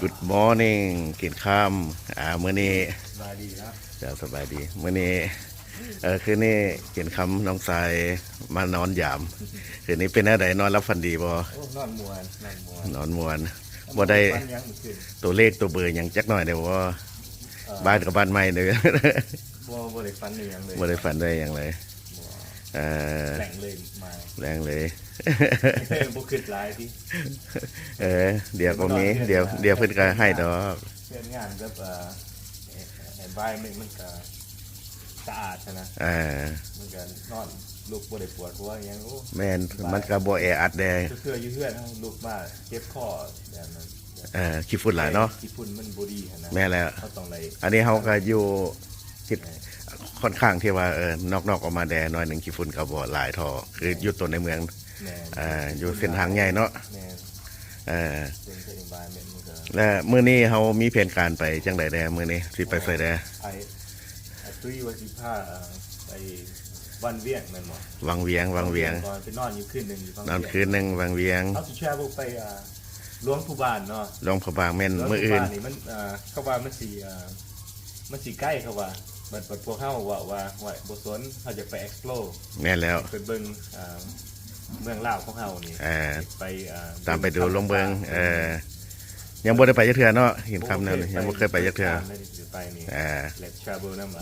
Good morning กินข้ามมื้อนี้สบายดีนะจะสบายดีมื้อนี้คืนนี้กินคำน้องทรายมานอนยามคืนนี้เป็นอะไรนอนรับฝันดีบ่โอ้นอนมวนนอนมวนบ่ได้ตัวเลขตัวเบอร์หยังจักหน่อยเด้อว่าบ้านกับบ้านใหม่เด้อบ่ได้ฟันอย่างเลยบ่ได้ฝันได้หยังเลยแรงเลยมาแรงเลยบ่คิดหลายที่เดี๋ยวก็มีเดี๋ยวเพิ่นก็ให้ดอกเฮ็ดงานกับenvironment มันก็สะอาดนะมันก็นอนลูกบ่ได้ปวดหัวหยังโอ้แม่นมันก็บ่แออัดแดเทื่ออยู่เฮือนลูกมาเจ็บคอแบบนั้นขี้ฝุ่นหลายเนาะขี้ฝุ่นมันบ่ดีนะแม่แล้วเขาต้องอันนี้เฮาก็อยู่คิดค่อนข้างที่ว่านอกออกมาแดหน่อยนึงขี้ฝุ่นก็บ่หลายท่อคืออยู่ตัวในเมืองอยู่เส้นทางใหญ่เนาะและมื้อนี้เฮามีแผนการไปจังได๋แด่มื้อนี้สิไปไสแด่ตุ้ยว่าสิพาไปวันเวียงแม่นบ่วังเวียงก่อนไปนอนอยู่คืนนึงอยู่นอนคืนนึงวังเวียงเฮาสิแช่บ่ไปหลวงผู้บ้านเนาะหลวงผู้บ้านแม่นมื้ออื่นนี่มันเขาว่ามันสิใกล้เขาว่าบัดพวกเฮาว่าบ่สนเฮาจะไป explore แม่นแล้วไปเบิ่งเมืองลาวของเฮานี่ไปตามไปดูลงเบิ่งยังบ่ได้ไปจักเทื่อเนาะเห็นคำนั้นยังบ่เคยไปจักเทื่อไปนี่let's travel นำ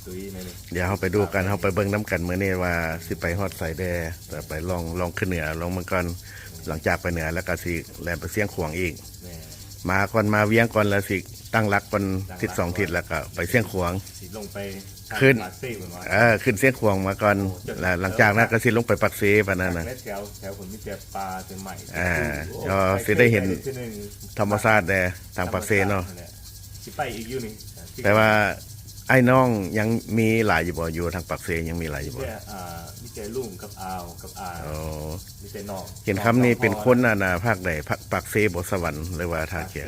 ตุ้ยนี่เดี๋ยวเฮาไปดูกันเฮาไปเบิ่งนำกันมื้อนี้ว่าสิไปฮอดไสแด่แต่ไปลองขึ้นเหนือลงเมืองก่อนหลังจากไปเหนือแล้วก็สิแล่นไปเสียงขวางอีกมาก่อนมาเวียงก่อนแล้วสิตั้งหลักก่อนทิศ2ทิศแล้วก็ไปเสียงขวางสิลงไปขึ้นขึ้นเสียงขวางมาก่อนแล้วหลังจากนั้นก็สิลงไปปักเสปานนั้นน่ะแถวผมมีแต่ปลาเป็นใหม่ก็สิได้เห็นธรรมชาติแด่ทางปักเสเนาะสิไปอีกอยู่นี่แต่ว่าไอ้น้องยังมีหลายอยู่บ่อยู่ทางปักเสยังมีหลายอยู่บ่มีแต่ลุงกับอาวกับอามีแต่น้องเห็นคำนี้เป็นคนน่ะภาคใดปักเสบ่สวรรค์หรือว่าท่าเขีย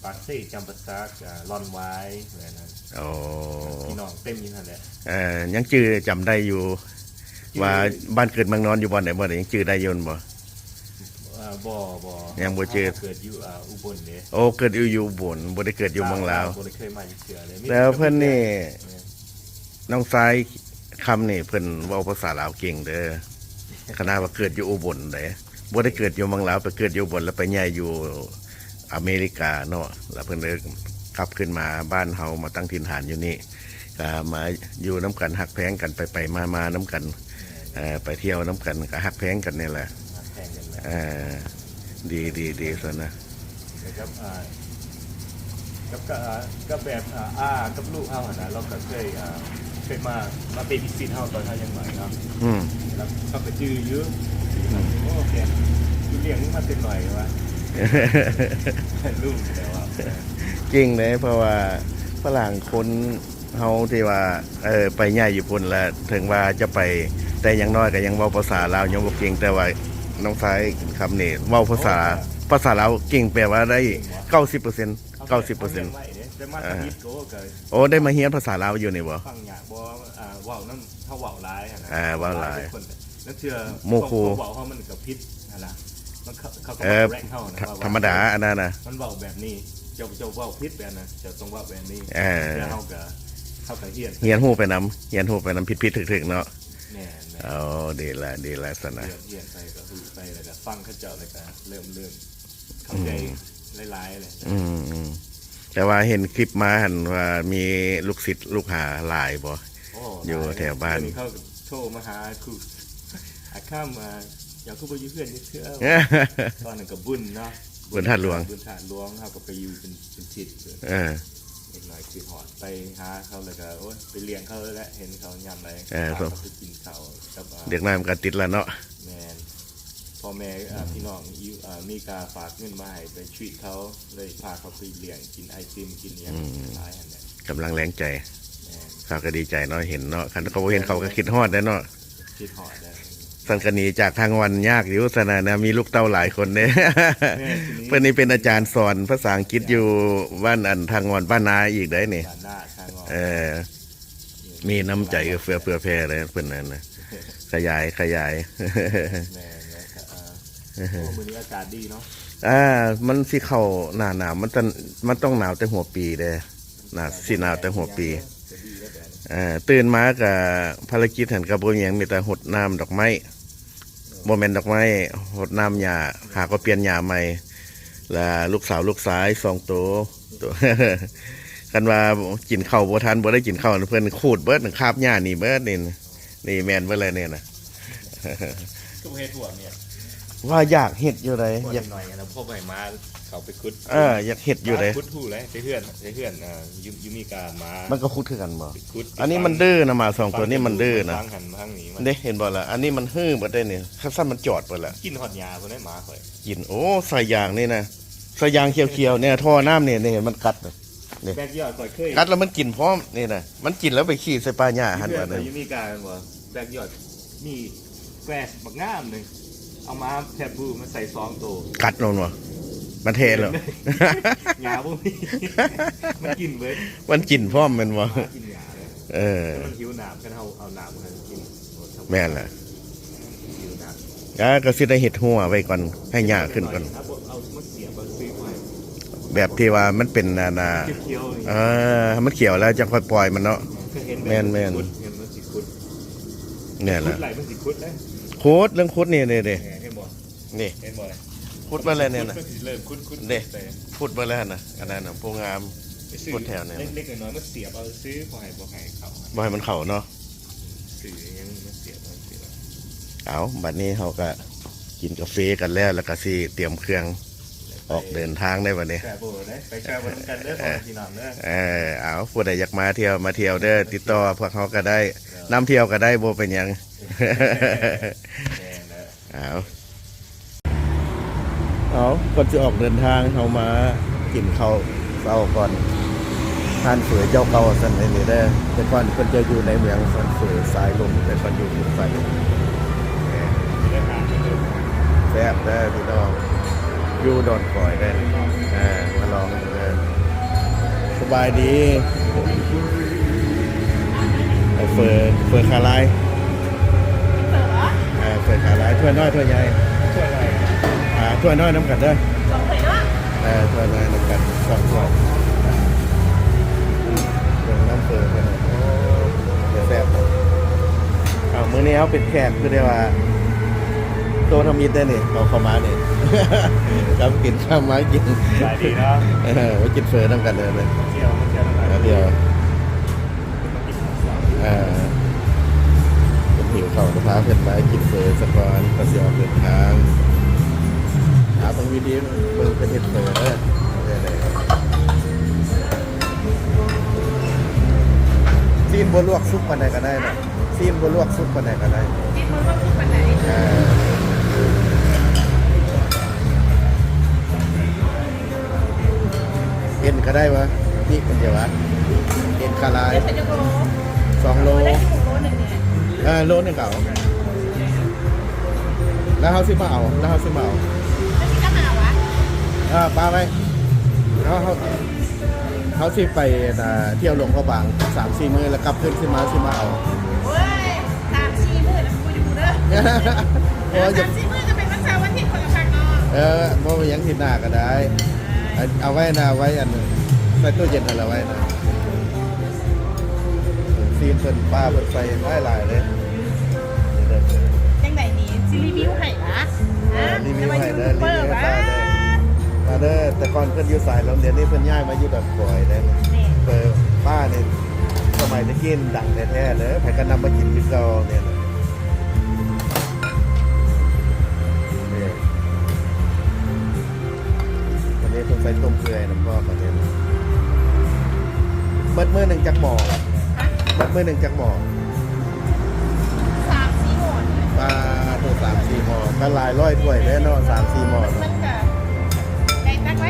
ปักเสจำปาสักลอนไว้อะไรนั้นพี่น้องเต็มอยู่นั่นแหละยังชื่อจำได้อยู่ว่าบ้านเกิดเมืองนอนอยู่บ่อนไหนบ่ได้ยังชื่อได้ยนบ่ยังบ่เจอเกิดอยู่อุบลเด้โอ้เกิดอยู่อุบลบ่ได้เกิดอยู่เมืองลาวบ่ได้เคยมาเชื่อเลยแล้วเพิ่นนี่น้องสายคำนี่เพิ่นเว้าภาษาลาวเก่งเด้อขนาดว่าเกิดอยู่อุบลเด้บ่ได้เกิดอยู่เมืองลาวไปเกิดอยู่อุบลแล้วไปย้ายอยู่อเมริกาเนาะแล้วเพิ่นเลยกลับขึ้นมาบ้านเฮามาตั้งถิ่นฐานอยู่นี่ก็มาอยู่น้ำกันฮักแพงกันไปมาน้ำกันไปเที่ยวน้ำกันก็ฮักแพงกันนี่แหละดีซะนะกับแบบกับลูกเฮาน่ะเราก็เคยมาเป็นพิซิตเฮาตอนเฮายังใหม่เนาะแล้วก็ไปจื้อเยอะโอเคคือเลี้ยงมาเป็นหน่อยวะลูกแต่ว่าจริงเลยเพราะว่าฝรั่งคนเฮาที่ว่าไปใหญ่อยู่พุ่นแล้วถึงว่าจะไปแต่อย่างน้อยก็ยังเว้าภาษาลาวยังบ่เก่งแต่ว่าน้องสายคำนี่เว้าภาษาลาวเก่งแปลว่าได้ 90% โอ้ได้มาเรียนภาษาลาวอยู่นี่บ่ฟังหยาบ่เว้านำเฮาเว้าหลายหั่นน่ะเว้าหลายแล้วเชื่อโมคูเว้าเฮามันก็ผิดนั่นล่ะมันเขาก็แรงเฮานะธรรมดาอันนั้นน่ะมันเว้าแบบนี้เจ้าเว้าผิดแบบนั้นเจ้าต้องเว้าแบบนี้แล้วเฮาก็เฮียนฮู้ไปนำผิดถึกๆเนาะอ๋อดีละสนะเฮียนไปก็ฮู้ไปแล้วก็ฟังเขาเจ้าแล้วก็เริ่มเข้าใจหลายๆเลยแต่ว่าเห็นคลิปมาหันว่ามีลูกศิษย์ลูกหาหลายบ่อยู่แถวบ้านเขาโทรมาหาครูข้ามมาอยากเข้าไปอยู่เพื่อนนี่เชื่อตอนนั้นก็บุญเนาะบุญธาตุหลวงเขาก็ไปอยู่เป็นทิศเด็กหน่อยคือหอดไปหาเขาแล้วก็โอ๊ยไปเลี้ยงเขาแล้วเห็นเขายำอะไรเขาไปกินเขาเด็กน้อยมันก็ติดแล้วเนาะแม่พ่อแม่พี่น้องมีการฝากเงินมาให้ไปช่วยเขาเลยพาเขาไปเลี้ยงกินไอติมกินอย่างหลายอันเนี่ยกำลังแรงใจเขาก็ดีใจเนาะเห็นเนาะคันเขาเห็นเขาก็คิดฮอดได้เนาะคิดฮอดได้สังกนีจากทางวันยากอยู่สนะนะมีลูกเต้าหลายคนเนี่ยเพื่อนนี่เป็นอาจารย์สอนภาษาอังกฤษอยู่บ้านทางวันบ้านนาอีกได้เนี่ยมีน้ำใจเฟื่อแผ่เลยเพื่อนนั่นนะขยายมื้อนี้อากาศดีเนาะ มันสิเข้าหน้าหนาวมันต้องหนาวแต่หัวปีเด้สิหนาวแต่หัวปีตื่นมากับภารกิจหันกับบ่มีหยังมีแต่หดน้ำดอกไม้บ่แม่นดอกไม้หดน้ำหญ้าหาก็เปลี่ยนหญ้าใหม่และลูกสาวลูกสาย2ตัว กันว่ากินข้าวบ่ทันบ่ได้กินข้าวเพิ่นขูดเบิดคาบหญ้านี่เบิดนี่แม่นเบิดเลยเนี่ยนะ ก็เฮ็ดหัวเนี่ย ว่าอยากเฮ็ดอยู่ได หัว อยาก หน่อยนะพ่อใหม่มาเขาไปคุด อยากเฮ็ดอยู่ได คุดหู้เลยไปเพื่อนยูมีการมา มันก็คุดคือกันบ่ คุด อันนี้มันดื้อนะหมา2ตัวนี้มันดื้อนะ ฟังหันมาทางนี้มัน เด้เห็นบ่ล่ะอันนี้มันฮื้อบ่ได้นี่คันซั่นมันจอดเบิดละ กินหอดยาคนได้หมาข่อย กินโอ้ใส่ยางนี่นะใส่ยางเขียวๆเนี่ยท่อน้ำเนี่ยนี่มันกัดน่ะ แบกยอดข่อยเคย กัดแล้วมันกินพร้อมนี่นะมันกินแล้วไปขี้ใส่ปลาหญ้าหัน เพื่อ ว่าน นั่น ยูมีการบ่แบกยอดมีแกรสบักงามหนึงเอามาแทบบูมาใส่ซองโต กัดลงบ่มันเทแล้ว หยาบ่มีมันกินเบิด มันกินพร้อมแม่นบ่ กินหยาเลย มันหิวน้ำกันเอาน้ำมาให้กิน แม่นล่ะ หิวน้ำ ก็สิได้เฮ็ดหัวไว้ก่อนให้หญ้าขึ้นก่อน เอามาเสียบเอาซื้อไว้ แบบที่ว่ามันเป็นเขียวๆ มันเขียวแล้วจะค่อยปล่อยมันเนาะ เคยเห็น แม่น เห็นมันสิคุด เนี่ย คุ ล่ะ ดไหลมันสิคุดเลย โคตรเรื่องโคตรนี่เด้ เห็นบ่ นี่ เห็นบ่เลย พูดมาเลยเนี่ยนะ คุดเริ่มคุด เด้ พูดมาแล้วนะอันนั้นน่ะพวกงาม คุดแถวเนี่ย เล็กๆน้อยๆมันเสียบเอาซื้อบ่ให้เขา บ่ให้มันเข้าเนาะ ซื้อยังมันเสียบเอาซื้อ เอาบัดนี้เขาก็กินกาแฟกันแล้วก็สิเตรียมเครื่องออกเดินทางได้บัดนี้ แกโบนะไปแกโบกันเด้อของพี่น้องเด้อ เอาผู้ใดอยากมาเที่ยวเด้อติดต่อพวกเขาก็ได้นำเที่ยวก็ได้บ่เป็นหยัง เอาก่อนจะออกเดินทางเขามากินข้าวเช้าก่อนทานเฟือเจ้าเก่าสันนี่ได้อแต่ก่อนเพิ่นจะอยู่ในเมืองสันเฟือสายลมแต่ก่อนอยู่ไฟแซ่บได้อพี่น้องอยู่ดอนก่อยได้มาลองดูเด้อสบายดีเฟือคาไลเฟือคาไลถ้วยน้อยถ้วยใหญ่ ช่วยอะไร ถ้วยน้อยน้ำกัดเด้อ สองเลยเนาะ ถ้วยน้อยน้ำกัด2 ถ้วยเรื่องน้ำเฟือกันโอ้เดี๋ยวแซ่บมื้อนี้เขาเป็นแขกคือได้ว่าโตทำมิตรได้นี่เราเข้ามานี่ ครับกินข้าวมากิน สายดีเนาะ ไว้กินเฟือน้ำกันเลย เที่ยวทั้งหลาย เดี๋ยวเป็นหิวเข่าจะพาเพื่อนไปกินเฟอสักวันก็จะออกเดินทางหาบางวิธีเบิ่งเป็นเห็ดเฟอเลยซีนบัวลวกซุปปันไหนก็ได้นะซีนบัวลวกซุปปันไหนก็ได้ กินมันว่าคือปันไหน เอ็นก็ได้วะนี่เป็นเดี๋ยววะเอ็นคาลาย เดี๋ยวเป็นจะโล 2 โล ได้ที่6 โลหนึ่งเนี่ย โลนึงเก่าแล้วเขาซื้อมาเอาแล้วเขาซื้อมาเอา แล้วที่ก็มาวะ ปลาไปเขาสิไปเที่ยวหลวงพระบาง 3-4 มื้อแล้วกลับขึ้นมาเอา เว้ย3-4 มื้อแล้วกูอยู่เด้อ เพราะว่าจะ 3-4 มื้อจะเป็นวันเสาร์วันอาทิตย์คนละครั้งเนาะ เพราะว่ายังทิศหน้าก็ได้ เอาไว้นะไว้อันนึงใส่ตู้เย็นอะไรไว้นะซีนเพิ่นป้าเพิ่นใส่หลายเลย จังไหนนี่สิรีวิวให้ปะ รีวิวให้เด้อ เปิดวะ มาเด้อแต่ก่อนเพิ่นอยู่สายโรงเรียนนี่เพิ่นย้ายมาอยู่ดอนกอยได้ นี่ เปิดป้าเนี่ยสมัยตะกี้ดังแท้ๆเลยใครก็นำมากินคือเก่าเนี่ยนะนี่วันนี้ต้องใส่ต้มเกลือน้ำก็ประเด็นเบิดมื้อหนึ่งจักหม้อเบิดมื้อหนึ่งจักหม้อ 3-4 โมง ปลาตัว3-4หม้อก็หลายร้อยถ้วยเลยเนาะ3-4หม้อ มัน เนาะ ก็ไก่ตักไว้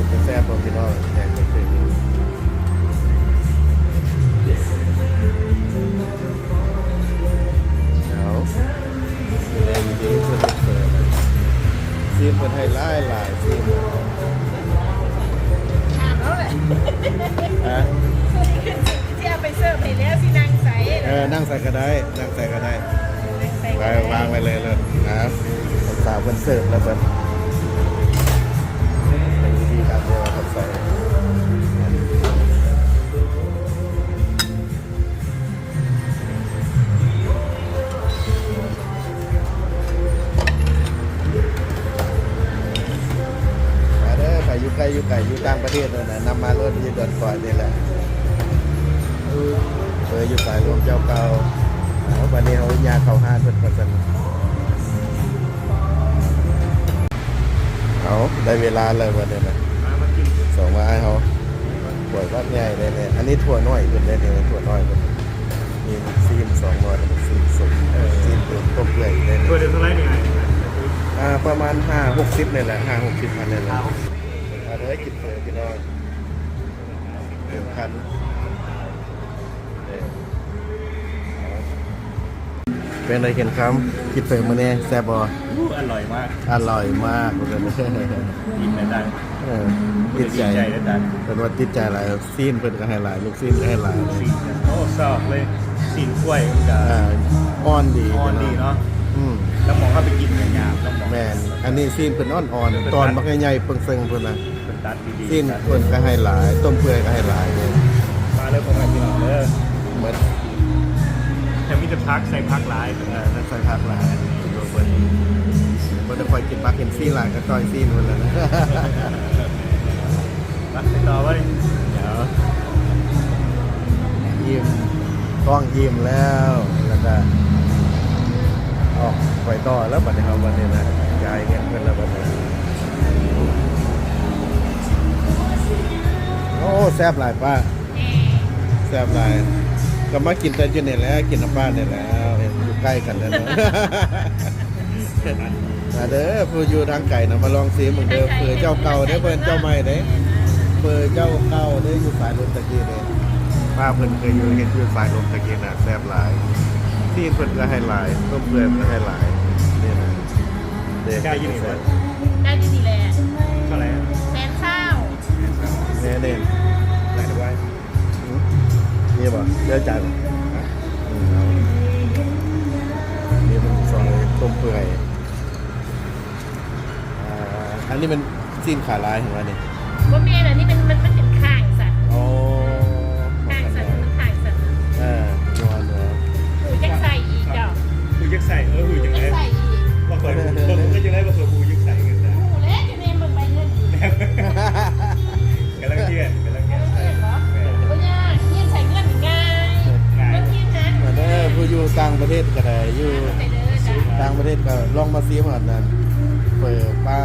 เป็นแซ่บบ่พี่น้องแซ่บจริงๆเอาแรงดีเพิ่นเปิดซีนเพิ่นให้หลายซีน ถามแล้วแหละ ฮะ ที่เอาไปเสิร์ฟให้แล้วสินางใส นั่งใส่ก็ได้นั่งใส่ก็ได้ นางใส วางไว้เลยนะครับสาว าวคนเสิร์ฟแล้วแบบเป็นวิธีการเดียวกับใส่มาเด้อไปอยู่ไกลอยู่ต่างประเทศเลยนะนำมารถยืดก่อนนี่แหละอยู่สายลมเจ้าเก่าวันนี้เขายาเขาห้าเพิ่นประสันเขาได้เวลาเลยวันนี้นะ มากิน ส่งมาให้เขาถั่ววัดใหญ่เลยเนี่ยอันนี้ถั่วน้อยเป็นเลยเนี่ยถั่วน้อยเป็นมีซีน200แล้วซีนสุกซีนเป็นต้มเปื่อยเลย ตัวเดียวเท่าไรเนี่ย ประมาณ5-60เนี่ยแหละ5-60พันเนี่ยแหละเอาเลยกินเปื่อยพี่น้องเดือดคันเป็นอะไรเห็นคำคิดเปื่อยมาเนี่ยแซ่บบ่ อร่อยมาก อร่อยมากเลย กินได้ ติดใจ ได้ดัน เป็นว่าติดใจหลายซีนเป็นก็ให้หลายลูกซีนก็ให้หลาย สีโอ้ซอกเลยสีกล้วยมันจะ อ่อนดี อ่อนดีเนาะ อืม แล้วมองเข้าไปกินในงามแล้วมอง แมนอันนี้ซีนเป็นอ่อนๆตอนบักใหญ่ๆเปิงเซิงเพิ่นน่ะ เป็นตัดดีๆ ซีนเพิ่นก็ให้หลาย ต้มเปื่อยก็ให้หลายเลย มาเลยผมมากินเด้อ เหมือน แต่มีแต่พักใส่พักหลาย นักใส่ผักหลายเพิ่นจะคอยกินผักเห็นซีนหลายก็ต้อยซีนเพิ่นแล้วนะ มาไปต่อไว้ เดี๋ยวยิ้มกล้องยิ้มแล้วก็ออกไปต่อแล้วบัดนี้ครับวันนี้นะยายเงินเพิ่นแล้วบัดนี้โอ้แซ่บหลายป้าแซ่บหลายก็มากินแต่อยู่นี่แหล้วกินน้ำป้านี่แหล้วอยู่ใกล้กันแล้วเนาะ มาเด้อผู้อยู่ทางไก่นะมาลองซีมึงเด้อเผื่อเจ้าเก่าได้อเพิ่นเจ้าใหม่ได้เผื่อเจ้าเก่าได้อยู่สายลมตะกี้เด้ป้าเพิ่นเคยอยู่เฮ็ดอยู่สายลมตะกี้น่ะแซ่บหลายที่เพิ่นก็ให้หลายต้มเปื่อยก็ให้หลายนี่นะเด้ กล้ายินอีกไหม ได้ดีแหละ เท่าไหร่ แสนข้าว แน่เด่น ไหนด้วย นี่บ่เดี๋ยวจ่ายบ่เอานี่มันซอยต้มเปื่อยอันนี้มันซีนขาลายเห็นไหมนี่ ว่าเมียน่ะนี่มันเป็นข้างสัตว์ อ๋อ ข้างสัตว์มันข้างสัตว์ นัว หูยักใส่อีกเจ้า หูยักใส่หู หู ยังไง ยักใส่อีก ว่าเคยก็ยังไงว่าเคยหูยักใส่กันนะ หูเล็กจะเนมมันไปเงิน กำลังเทียน เห็นเหรอโอ้ยเงียบใส่เงินง่ายเงินที่นะ มาเด้อผู้อยู่ต่างประเทศก็ได้อยู่ ใส่เด้อจ้ะ ต่างประเทศก็ลองมาซีมานั่นเปิดป้า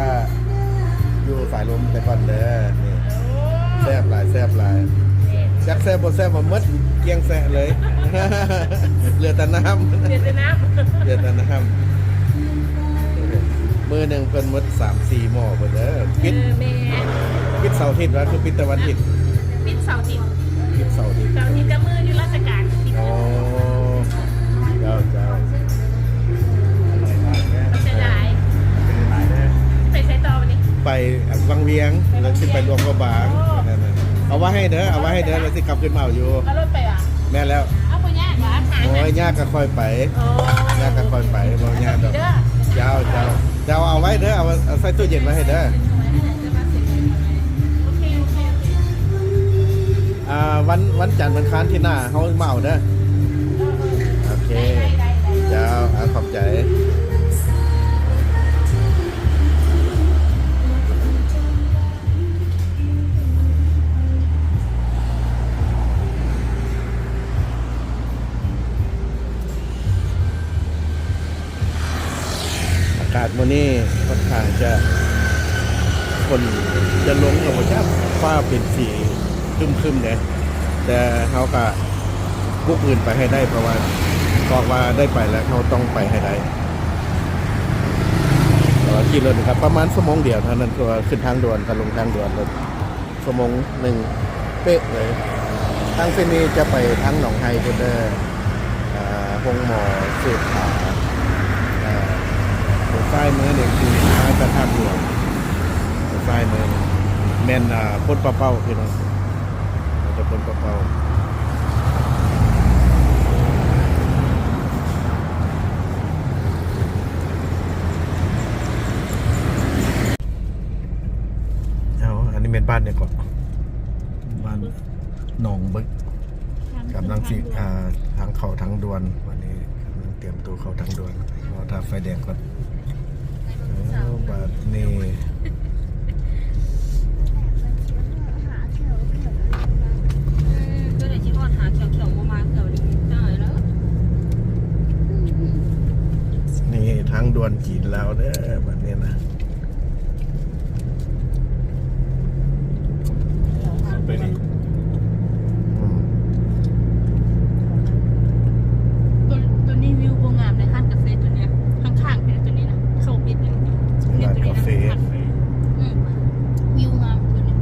อยู่สายลมแต่ก่อนเด้อนี่แซ่บหลายจักแซ่บบ่แซ่บบ่หมดเกลียงแซ่เลย เหลือแต่น้ำ เดือดเลยนะ เหลือแต่น้ำมื้อหนึงเพิ่นหมด3-4หม้อเพิ่นเด้อปิด แม่ ปิดเสาร์อาทิตย์ว่าคือปิดแต่วันอาทิตย์ ปิดเสาร์อาทิตย์ ปิดเสาร์อาทิตย์ เสาร์อาทิตย์ก็มืออยู่ราชการปิด อ๋อเจ้า ต้องใช้ได้ใส่ต่อวันนี้ ไปวังเวียงแล้วขึ้นไปรวมกับบางนั่นน่ะเอาไว้ให้เด้อแล้วสิกลับขึ้นมาเอาอยู่ เอารถไปอ่ะ แม่แล้ว เอาไปย่างหวานหาย โอ้ยยากก็ค่อยไป โอ้ ยากก็ค่อยไปบ่ยากดอก เด้อ เจ้าเอาไว้เด้อเอาใส่ตู้เย็นไว้ให้เด้อ โอเควันจันทร์วันค้านที่หน้าเฮามาเอาเด้อโอเค ได้ เจ้าขอบใจอากาศมื้อนี้ค่อนข้างจะคนจะลงกับว่าจะฟ้าเป็นสีครึมๆเนี่ยแต่เขาก็พวกอื่นไปให้ได้เพราะว่าบอกว่าได้ไปแล้วเขาต้องไปให้ได้ขี่รถครับประมาณชั่วโมงเดียวเท่านั้นก็ขึ้นทางด่วนกับลงทางด่วนรถชั่วโมงหนึ่งเป๊ะเลยทางเส้นนี้จะไปทางหนองไฮเดอร์หงหมอเศรษฐาใต้เนื้อเนี่ยคือท้ายประทับหลวงใต้เนื้อแม่นพ้นปลาเป้าพี่น้องจะพ้นปลาเป้า บ้านเนี่ยก่อนบ้านหนองบึกกำลังสิทางเข้าทางด่วนวันนี้กำลังเตรียมตัวเข้าทางด่วนรอถ้าไฟแดงก่อนบัดนี้ ก็เลยชิบอนหาเขียวๆมาเขียวดีได้แล้ว นี่ทางด่วนจีนแล้วเด้อบัดนี้นะ ไปนี่ อืม ตัวนี้วิวงามในห้างกาแฟตัวเนี้ยข้างๆเป็นตัวนี้นะเข้าปิดเลย ร้านกาแฟ วิวงามตัวนี้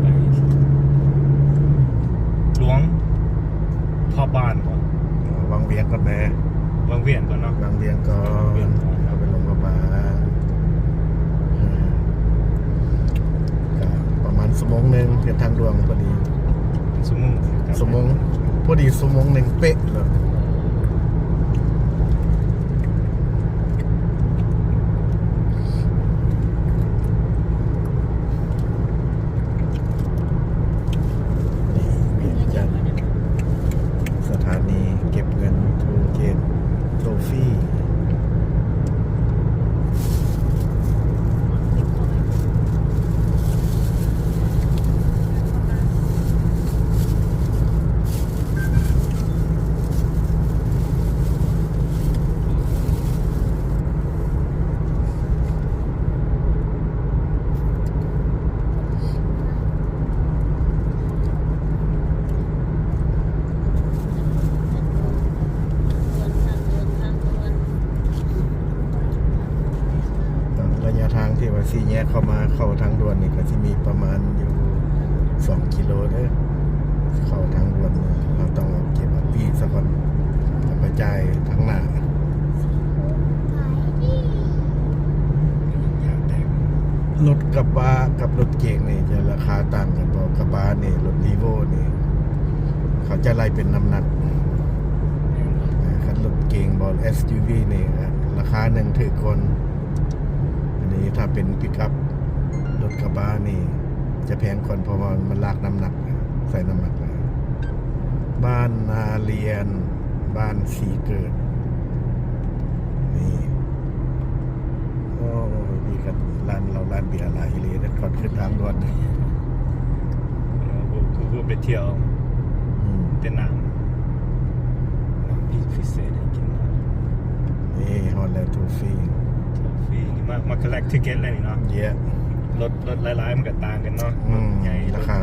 ไปหลวงพ่อบ้านบ่ วังเวียงก่อนแม่ วังเวียนก่อนเนาะ วังเวียงก่อนเอาไปลงกระบะก็ประมาณชั่วโมงหนึงเดินทางด่วนพอดี สมุง ชั่วโมงพอดีชั่วโมงหนึ่งเป๊ะเลยนี่เวียงจันทน์สถานีเก็บเงินโทรเกตโทฟี่ ระยะทางที่ว่าสี่แยกเข้ามาเข้าทางด่วนนี่ก็จะมีประมาณอยู่2 กิโลเด้อเข้าทางด่วนนี่เราต้องเอาเก็บเอาปีซะก่อนแล้วไปจ่ายทางหน้ารถกระบะกับรถเก๋งนี่จะราคาต่างกันบ่กระบะนี่รถลีโวนี่เขาจะไล่เป็นน้ำหนักคันรถเก๋งบอล SUV นี่ราคาหนึ่งถือคนอันนี้ถ้าเป็นปิกอัพรถกระบะนี่จะแพงคนเพราะว่ามันลากน้ำหนักใส่น้ำหนักเลยบ้านนาเรียนบ้านสีเกิดนี่โอ้ดีกันร้านเราร้านเบียร์หลายเลยนะก่อนขึ้นทางด่วน คือไปเที่ยว อืม เป็นน้ำพี่พิเศษให้กินนะ นี่ฮอลแลนด์ทูฟี่ ทอฟฟี่นี่มา collect ticket อะไรนี่เนาะ เยอะ รถหลายๆมันก็ต่างกันเนาะ อืม ใหญ่ ราคา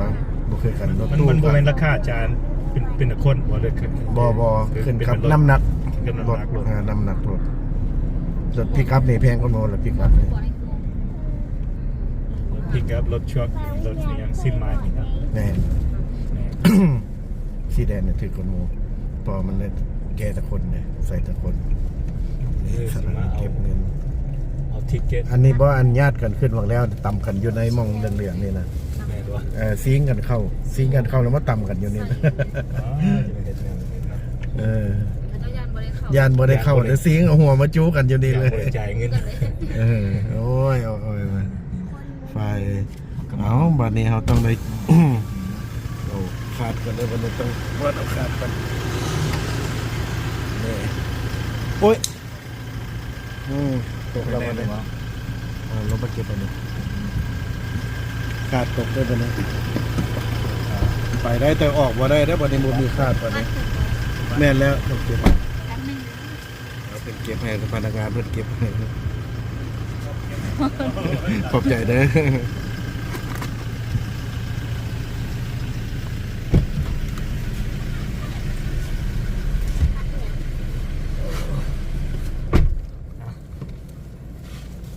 บ่คือกันรถ มัน ตู้ บ่ ก็ เป็นราคาจานเป็นคนบ่เลยขึ้น บอขึ้นกับ เป็รถ น้ำหนัก กับน้ำหนักรถ น้ำหนักรถรถปิกอัพนี่แพงกว่าโมรถปิกอัพนี่ พิกอัพรถทรัครถนี่ยังซิมมาอีกนะ แน่ แม่ สีแดงเนี่ยถือกว่าโมพอมันเลยแกแต่คนเนี่ยใส่แต่คนนี่สถานีเก็บเงิน เอาทิเก็ต อันนี้บ่อันญาติกันขึ้นวางแล้วต่ำกันอยู่ในหมองเหลืองๆนี่นะ แม่ด้วย ซิงกันเข้าแล้วมาต่ำกันอยู่นี่นะ อ๋อจะเป็นเฮ็ดแนวนี้นะ เออ แล้วก็ยายานบริเข้านบ่ได้เข้าเดี๋ยวซิงเอาหัวมาจู้กันอยู่นี่เลย อยากบริจ่ายเงิน เออโอ้ยมาไฟเอาบัดนี้เราต้องได้ โอ้ขาดกันเลยวันนี้ต้องวัดเอาขาดกันนี่โอ้ยตกแล้ววันนี้ลบมาเก็บอันนี้ขาดตกได้วันนี้ไปได้แต่ออกว่าได้วันนี้บ่มีขาดวันนี้แม่นแล้วต้องเก็บเอาเป็นเก็บให้พนักงานเพิ่นเก็บให้ขอบใจเด้อ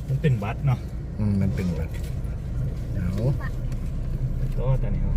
มันเป็นบัตรเนาะ มันเป็นแบบเอา ก็แต่นี่ครับ